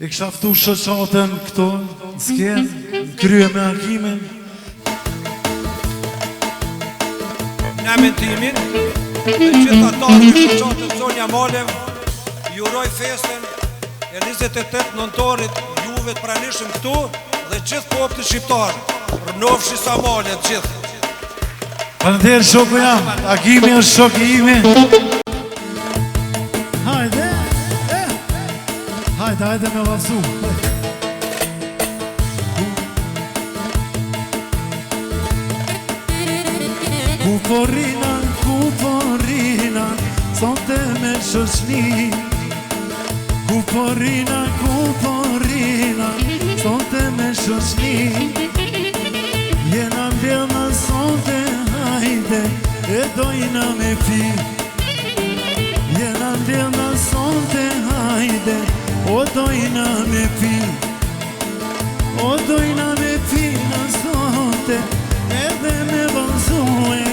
I kësha ftu shoqatën këto, në skenë, në krye me Hakimin. Në mentimin, dhe gjitha tarë me shoqatën Sonja Malev, juroj festen e 28 nëntorit juve të pranishëm këtu dhe gjithë popët shqiptarë, rënofshi sa malet gjithë. Faleminderit shoku jam, Hakimi është shoku imi. Hajde me vasu. Kuporina, sonte me shoqni. Kuporina, sonte me shoqni. Jena mbjellna sonte, hajde, e dojna me pi. Jena mbjellna sonte, hajde, o dojna me pi. O dojna me pi në sonte, edhe me vazhue.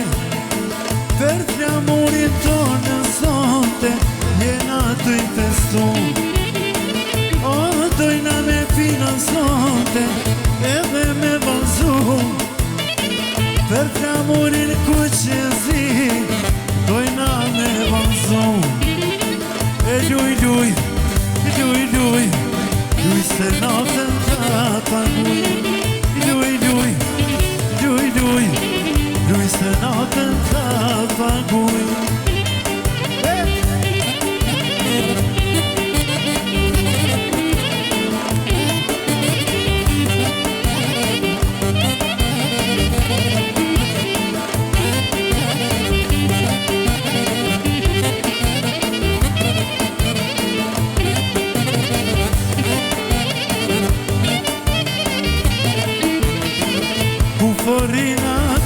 Për flamurin tonë në sonte, jena të i festu. O dojna me pi në sonte, edhe me vazhue. Për flamurin ku që zi, dojna me vazhue. E luj, luj se natën ta paguj. Luj se natën ta paguj.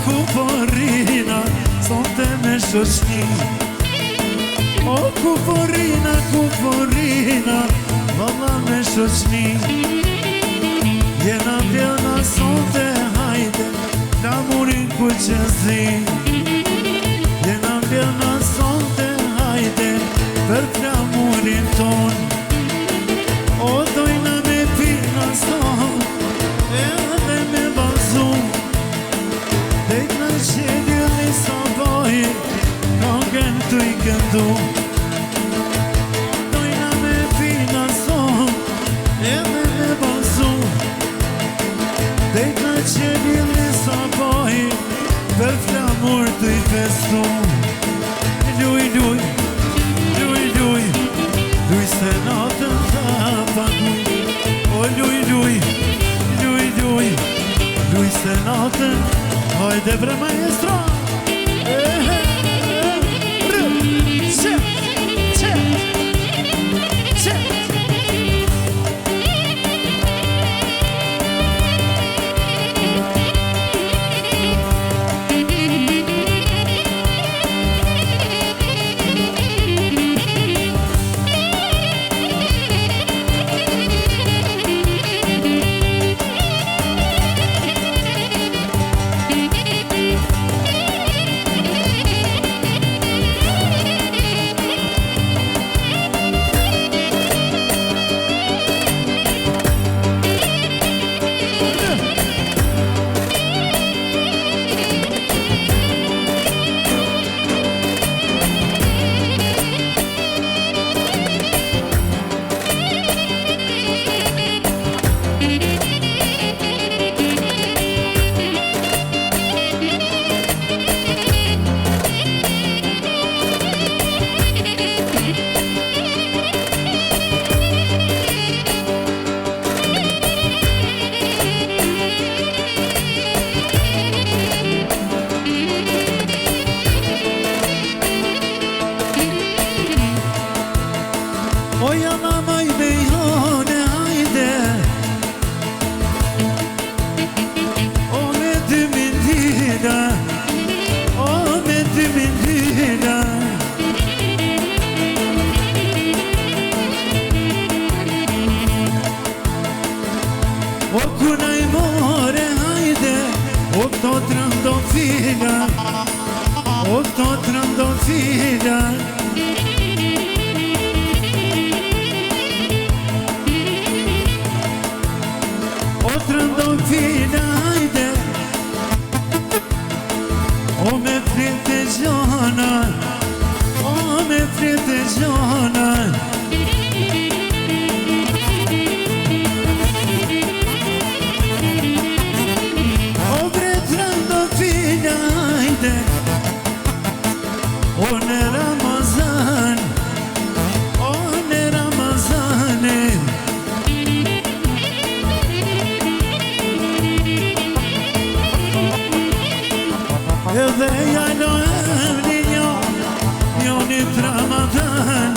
Kuporina, sonte me shoqni. O kuporina, valla me shoqni. Jena vjena sonte, hajde, flamurin ku që zi. Jena vjena sonte, hajde, për flamurin ton. O dojna me pina son, edhe me bazu. Dejt në qedil një sabaj, kongën të i këndu. Dojna me pina son, edhe me bazu. Dejt në qedil një sabaj, për flamur të i festu. Luj se natën ta paguj. O luj se natën. Hajde bre maestro. O kuna i more, hajde, o këto trëndofila, o këto trëndofila. flet e gjona O bretran do fina hajde O në Ramazan O në Ramazanin Edhe jalo emni njo Njonit Ramadan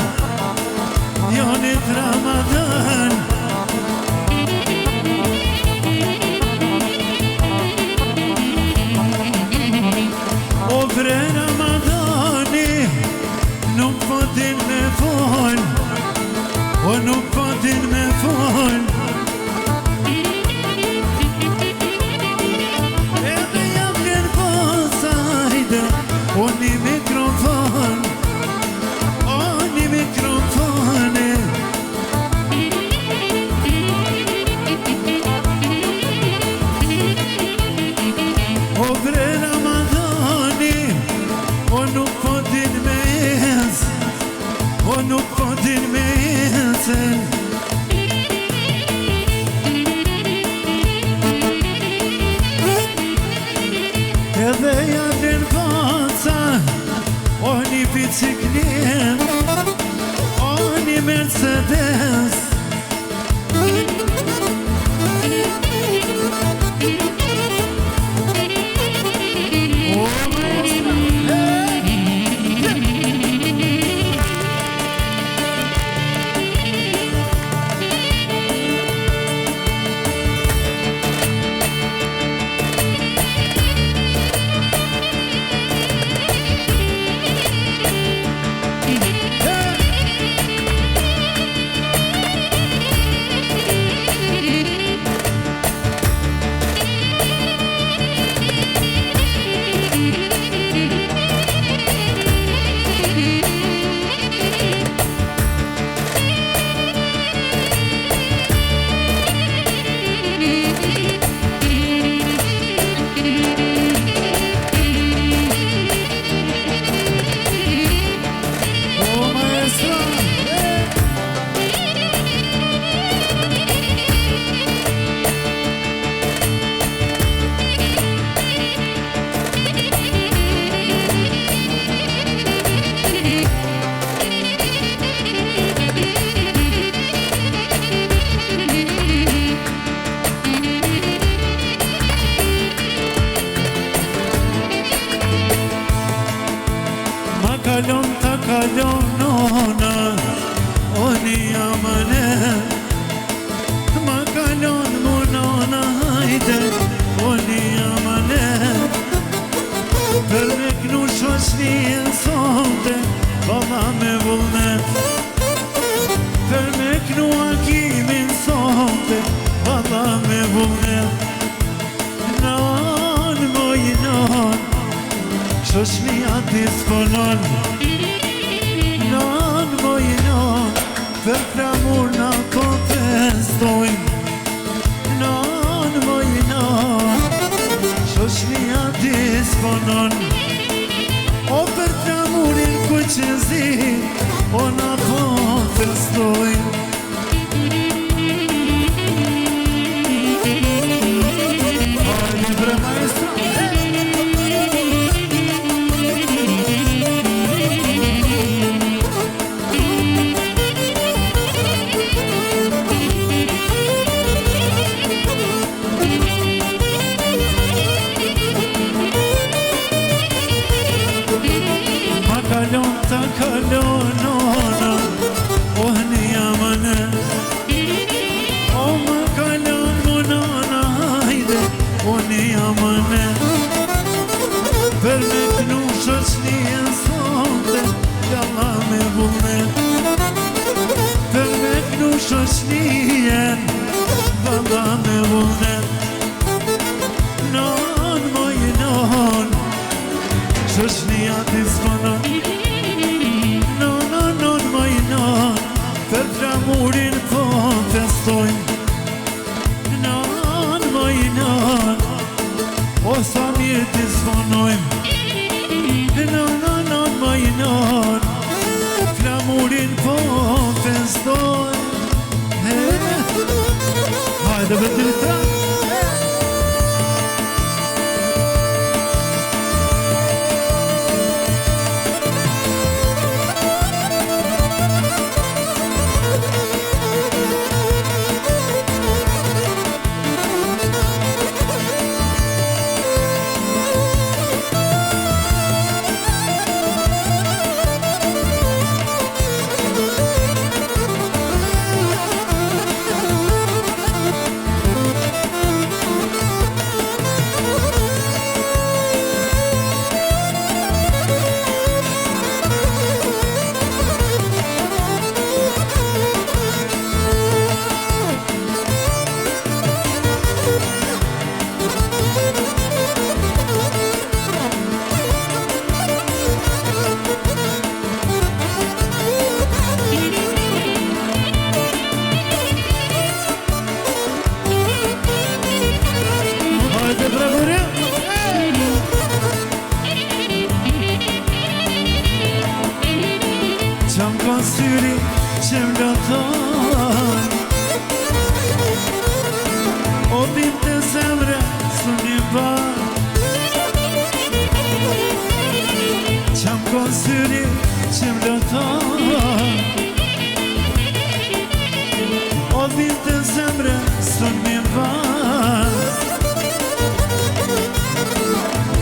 Hajde vëtë të tra. Qam ka syri që më lëton O din të zemre së një ban Qam ka syri që më lëton O din të zemre së një ban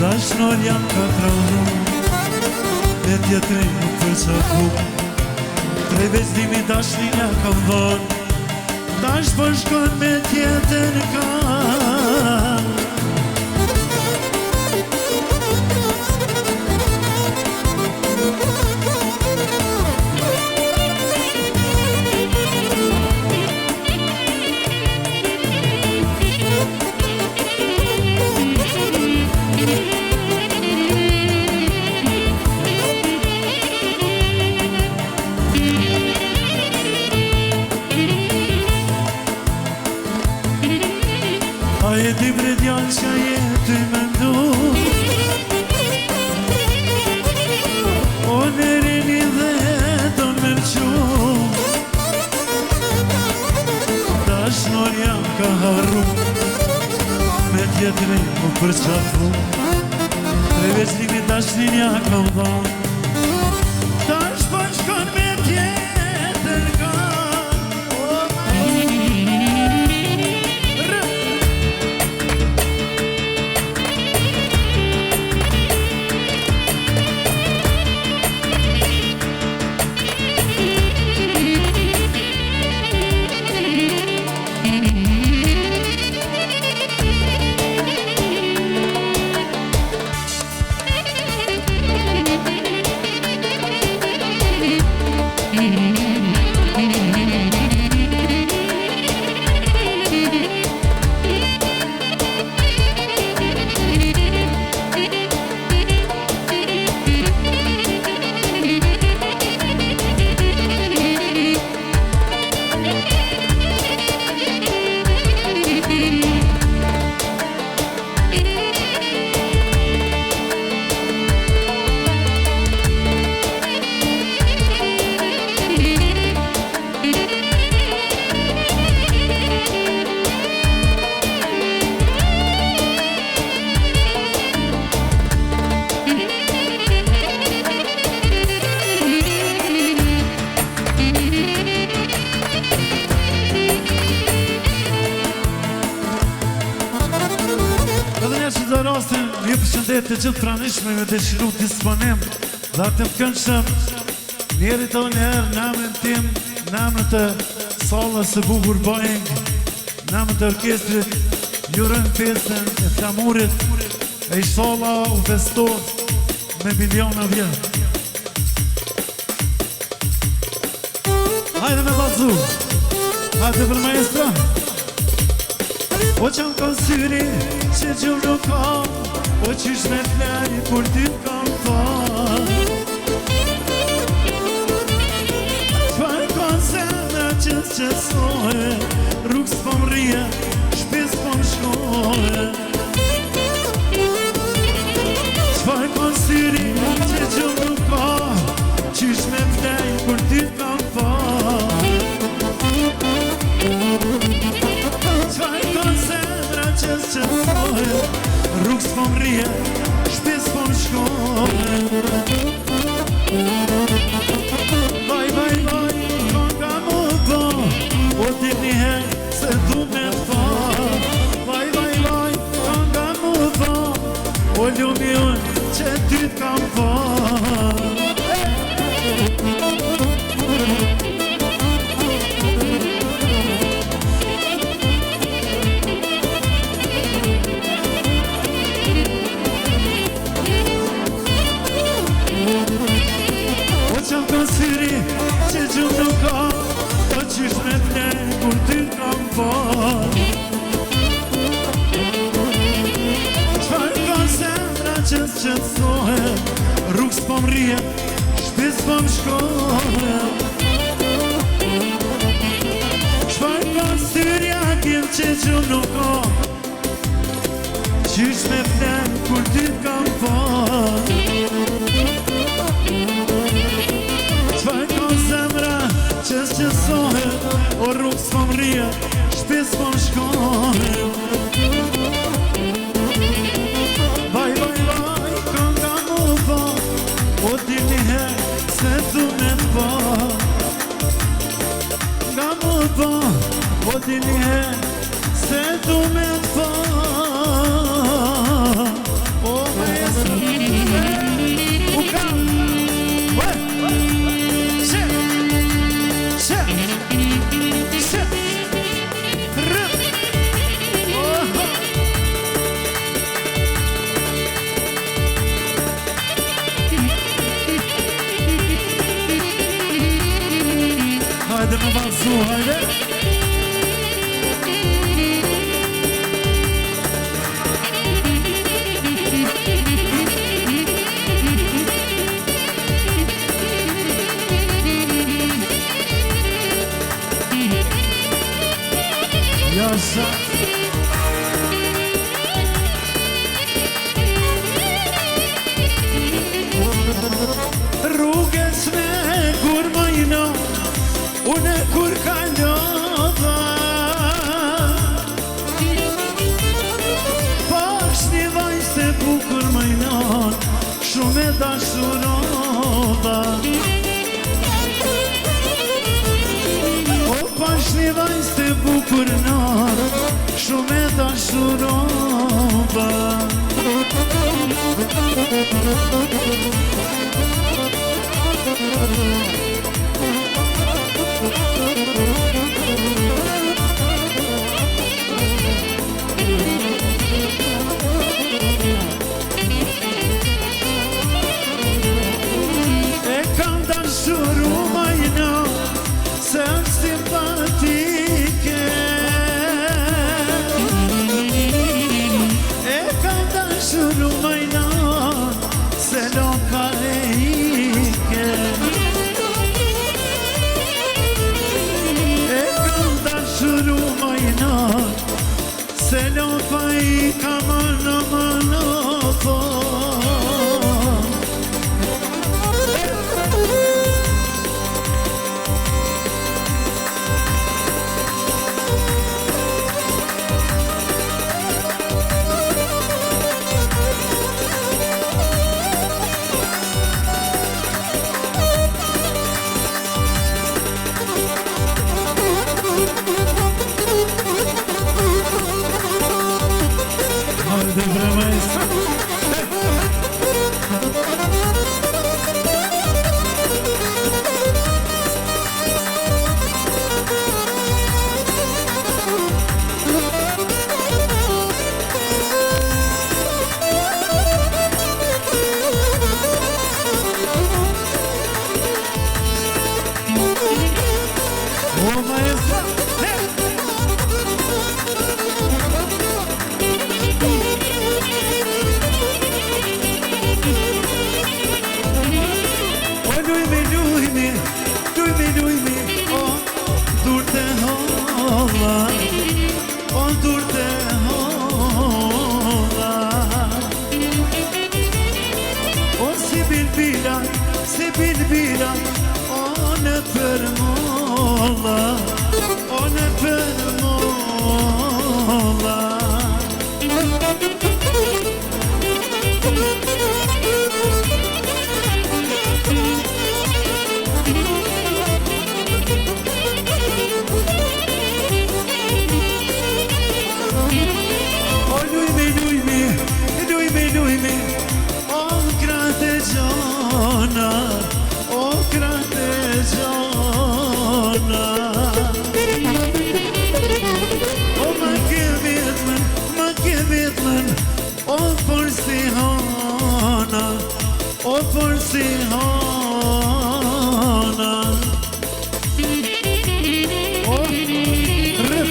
Dashnor jam ka trahnu E tjetëri nuk përqafu Trej vezdimi dashninja kam dhon Dash për shkon me tjetër kam A e ti bre djallë që jetë i mendu O në rini dhe do në mërqu Dashnor jam ka harru Me tjetëri u përqafu Tre veçlimi dashninja kam dhon Dash për shkon me tjetër kam Një përshëndet të gjithë pranishme me dëshiru disponim Dhe të më këndshëm Njeri të njerë namën tim Namën të salës e bukur Boeing Namën të orkestrit Jurën festën e flamurit E i shala u festot Me miliona vjetë Hajde me bazu Hajde për maestra O qam ka syri që gjumë nuk kam O qysh me fleri kur ty kam thon Qfar ka zemra që s'qesohe Rrug s'po m'rije, shpes po m'shkohe Qfar ka syri që gjumë nuk kam Qysh me fleri kur ty kam thon Qfar qëtësohet Rrugë s'po m'rije, shpes po m'shkohet Vaj, vaj, vaj, konga mu po O t'i njëherë se du me fa Vaj, vaj, vaj, konga mu po O ljumi unë që ty t'kam fa Qam ka syri që gjumë nuk ka O qysh me t'le kur ty kam fal Qfar ka zemra që s'qetsohet Rrugë s'po m'rije, shpis po m'shkohet Qfar ka syrja kim që gjumë nuk ka Qysh me t'le kur ty kam fal Qfar ka zemra që s'qetsohet O rrugë s'po m'rije, shpis po m'shkohet Vaj, vaj, vaj, konga mu po O t'i njëherë se du me t'pa Nga mu po O t'i njëherë se du me t'pa O me jesë U kam Hajde me vazhdu, hajde Jasha Rrugës me kur majno Une kur kalova Pash një vaj se bukur majnon Shumë e dashurova O pash një vaj se bukur nar Shumë e dashurova E kam dashuru majno Se është simpatike E kam dashuru majno Se loka e ike E kam dashuru majno Se loka i ka mano po Hajde bre maestra O maestra ke vetën, o për si hana, o për si hana. O, rëp,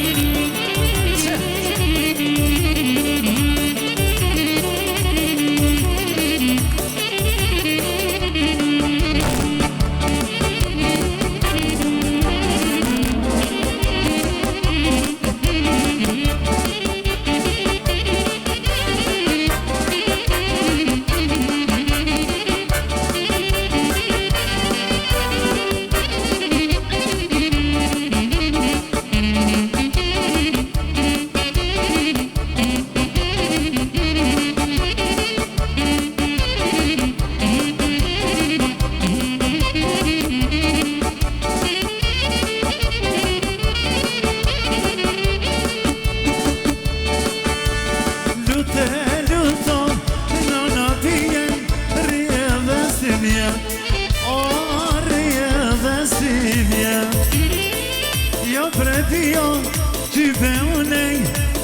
që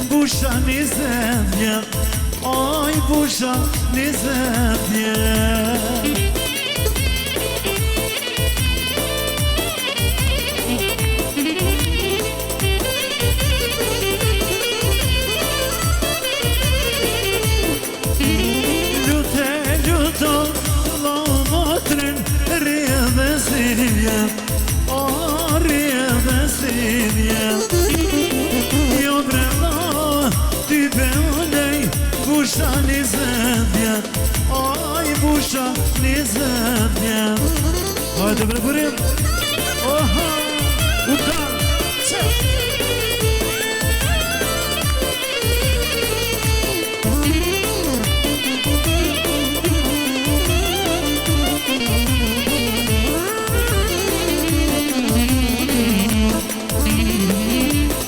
busha 20 vjet, oj busha 20 vjet. Luto, lo motrin, rrjedhe si vjet, o rrjedhe si vjet. Jo brenda ty beonej, busha 20 vjet, oj busha 20 vjet. Hajde bre burim, oha, u kam, që?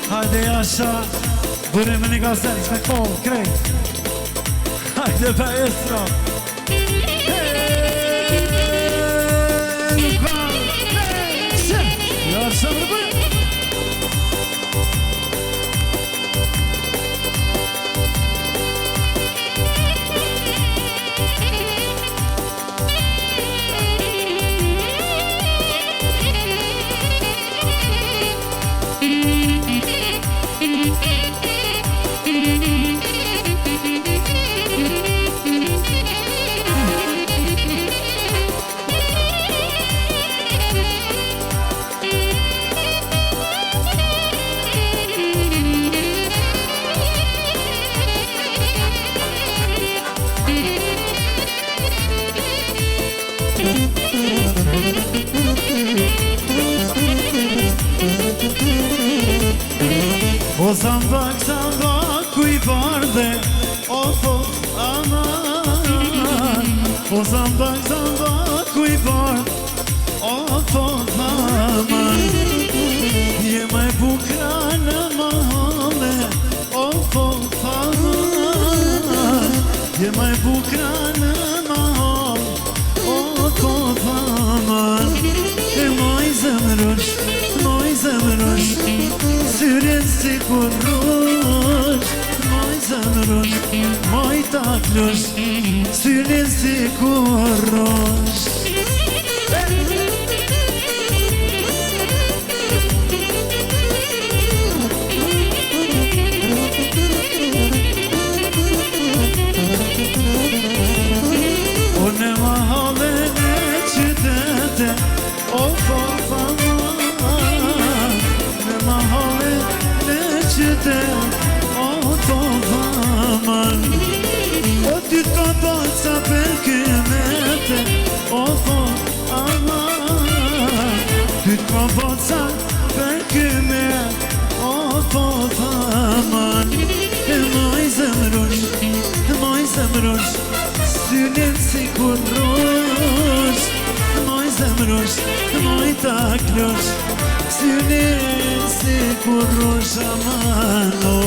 Hajde jasha, burim një gazetë me kohë, krej. Hajde pa esra. Jasha bre burim. O zamba ku i bardhe, o po aman. O zamba ku i bardhe, o po aman. Je ma e bukra në mahale, o po aman. Je ma e bukra në mahale, o po aman. E moj zemrësh, syrin si kur rush, moj zemrësh, moj taklush, syrin si kur rush. Unë ma hale në qytete, o po faman. Në ma hale në qytete, o po faman. O ty t'ka baca për këmete, o po aman. Ty t'ka baca për këmete, o po faman. E moj zemrësh, synin si kur rush, moj zemrësh, moj taklush, synin si kur rush, amano.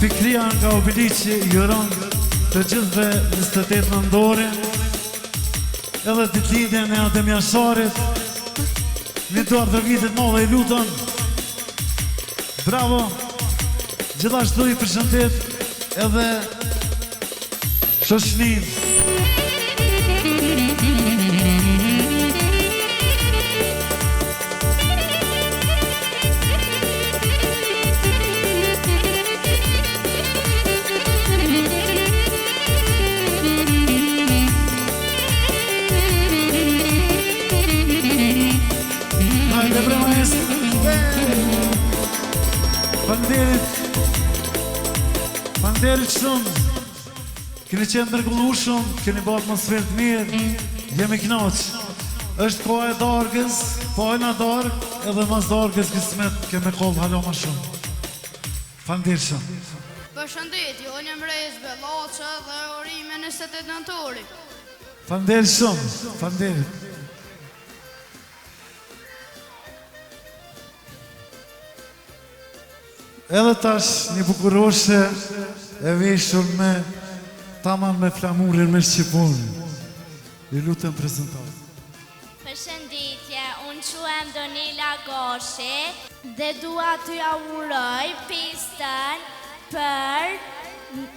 Fikria nga Obiliqi juron të gjithve 28 nëndore, edhe ditëlindjen e Adem Jasharit, një duar të vitit madhe i lutën. Bravo! Gjithashtu i përshëndet edhe shoqnin. Falënderit shumë, keni qenë ndërgullueshëm, keni bërë atmosferë të mirë, jemi kënaqë. Është koha e darkës, po e na darkë, edhe mas darkës kismet kemi kohë hala ma shumë. Falënderit shumë. Përshëndetje, unë jam Rejs Bellaça dhe orime 28 nëntori. Falënderit shumë, falënderit. Edhe tash një bukuroshe e veshur me tamam me flamurin me Shqiponin. I lutem prezentat. Përshëndetje, unë quhem Donela Goshi dhe dua t'ju auguroj pistën për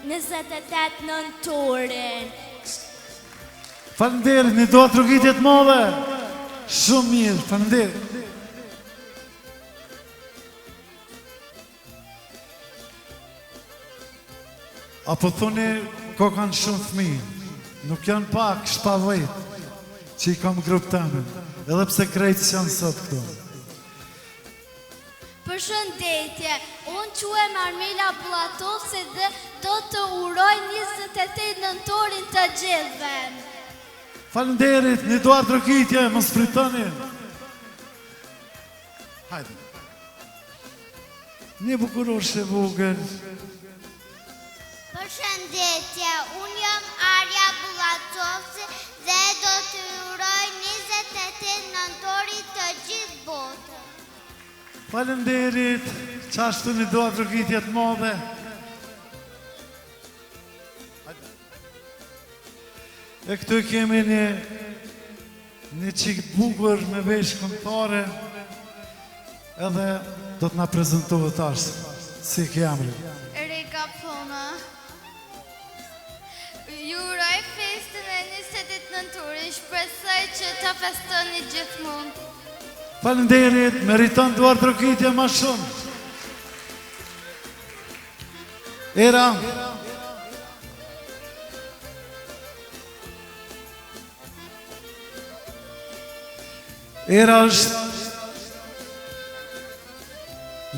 28 nëntorin. Falënderit, një doa trugitje të madhe. Shumë mirë, falënderit. Apo thoni, ko kanë shumë fëmijë, nuk janë pak, shpavëjt, që i kam grupë tamen, edhe pse krejtës janë sot këto. Përshëndetje, unë quhem Armela Bullatovci dhe do të uroj 28 nëntorin të gjithëve. Falënderit, një doar trokitje, mos pritoni. Hajde. Një bukuroshe vogël. Përshëndetje, unë jam Arja Bullatovci dhe do të uroj 28 nëntorit të gjithë botën. Falënderit, qashtu një doa trokitje të madhe. E këtu kemi një qikë bukur me vesh këngëtare, edhe do të na prezentohet ashtë, si ke jamri. Erika Pona. Ju uroj festën e 28 nëntorin, shpresoj që ta festoni gjithmonë. Falënderit, meriton duar trokitje ma shumë. Era. Era është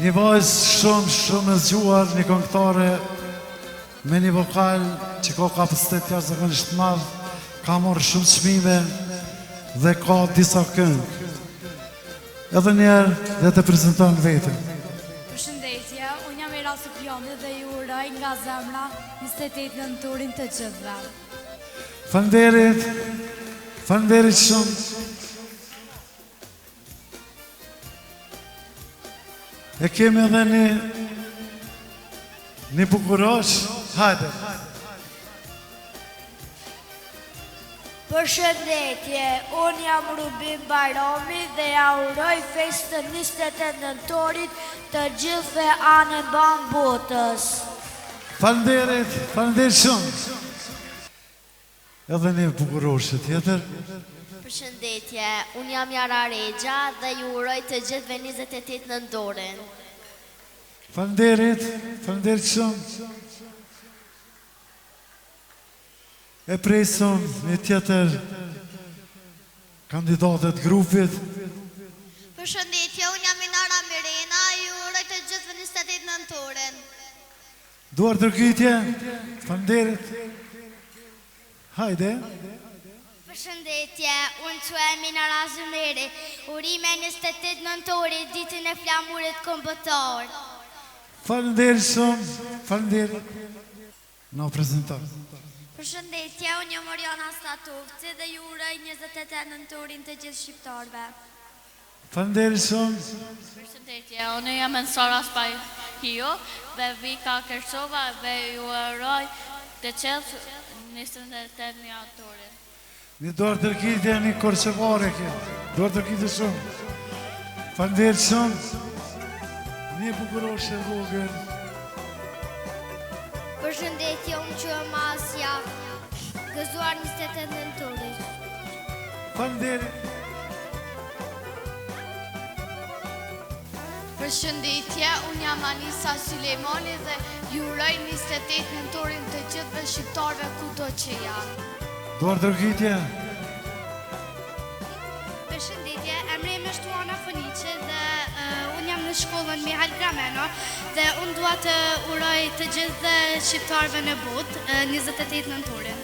një vajzë shumë e zgjuar, një këngëtare me një vokal që ka kapacitet jashtëzakonisht të madh, ka marrë shumë çmime dhe ka disa këngë. Edhe njerë dhe të prezenton vetën. Përshëndetje, unë jam Era Sufjani dhe ju uroj nga zemra 28 nëntorin të gjithëve. Falënderit, falënderit shumë. E kemi edhe një bukurosh, hajde. Përshëndetje, unë jam Rubin Bajrami dhe ja uroj festën 28 nëntorit të gjithëve anë ban botës. Falënderit, falënderit shumë. Edhe një bukuroshe tjetër. Përshëndetje, unë jam Jara Regja dhe ju uroj të gjithëve 28 nëntorin. Falënderit, falënderit shumë. E presim një tjetër kandidatet grupit. Përshëndetje, unë jam Inara Mirena, ju uroj të gjithëve 28 nëntorin. Duar tërkytje, falënderit. Hajde. Përshëndetje, unë quhem Inara Zymeri, urime 28 nëntorit, ditën e flamurit kombëtar. Falënderit shumë, falënderit. Na prezentar. Përshëndetje, unë jam Oriana Statovci dhe ju uroj 28 nëntorin të gjithë shqiptarëve. Falënderit shumë. Përshëndetje, unë jam Ensara Spaj Turkio dhe Vika Kersova dhe ju uroj të qetë 28 janatorin. Një dorë tërkitje, një korçevare kjo. Dorë tërkitje shumë. Faleminderit shumë. Një bukuroshe vogël. Përshëndetje, unë quhem Asja, gëzuar 28 nëntorit. Faleminderit. Përshëndetje, unë jam Anisa Sulejmani dhe ju uroj 28 nëntorin të gjithëve shqiptarëve kudo që janë. Dorë tërkitje. Përshëndetje, emri më është Luana Foniqe dhe unë jam në shkollën Mihal Grameno dhe unë dua të uroj të gjithë shqiptarëve në botë 28 nëntorin.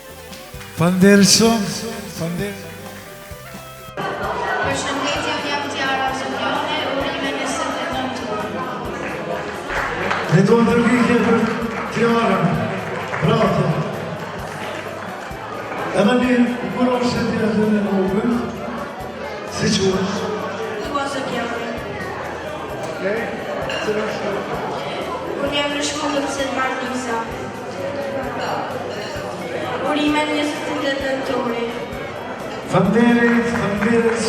Faleminderit shumë. Faleminderit. Përshëndetje, unë jam Tiara Zëmjone, urime 28 nëntorin. Një dorë tërkitje për Tiara. Bravo. Edhe një bukuroshe tjetër në vogël. Si quhesh? Luaza Kjavri. Okej. Cila është? Unë jam në shkollën Selmar Nisa. Urime 28 nëntori. Faleminderit, faleminderit.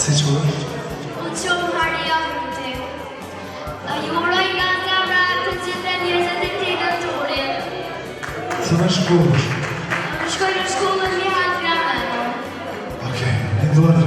Si quhesh? Unë quhem Haria Huti. Ju uroj nga zemra të gjithë 28 nëntorin. Cila shkollë? Shkoj në shkollën Mihal Grameno. Okej, një dorë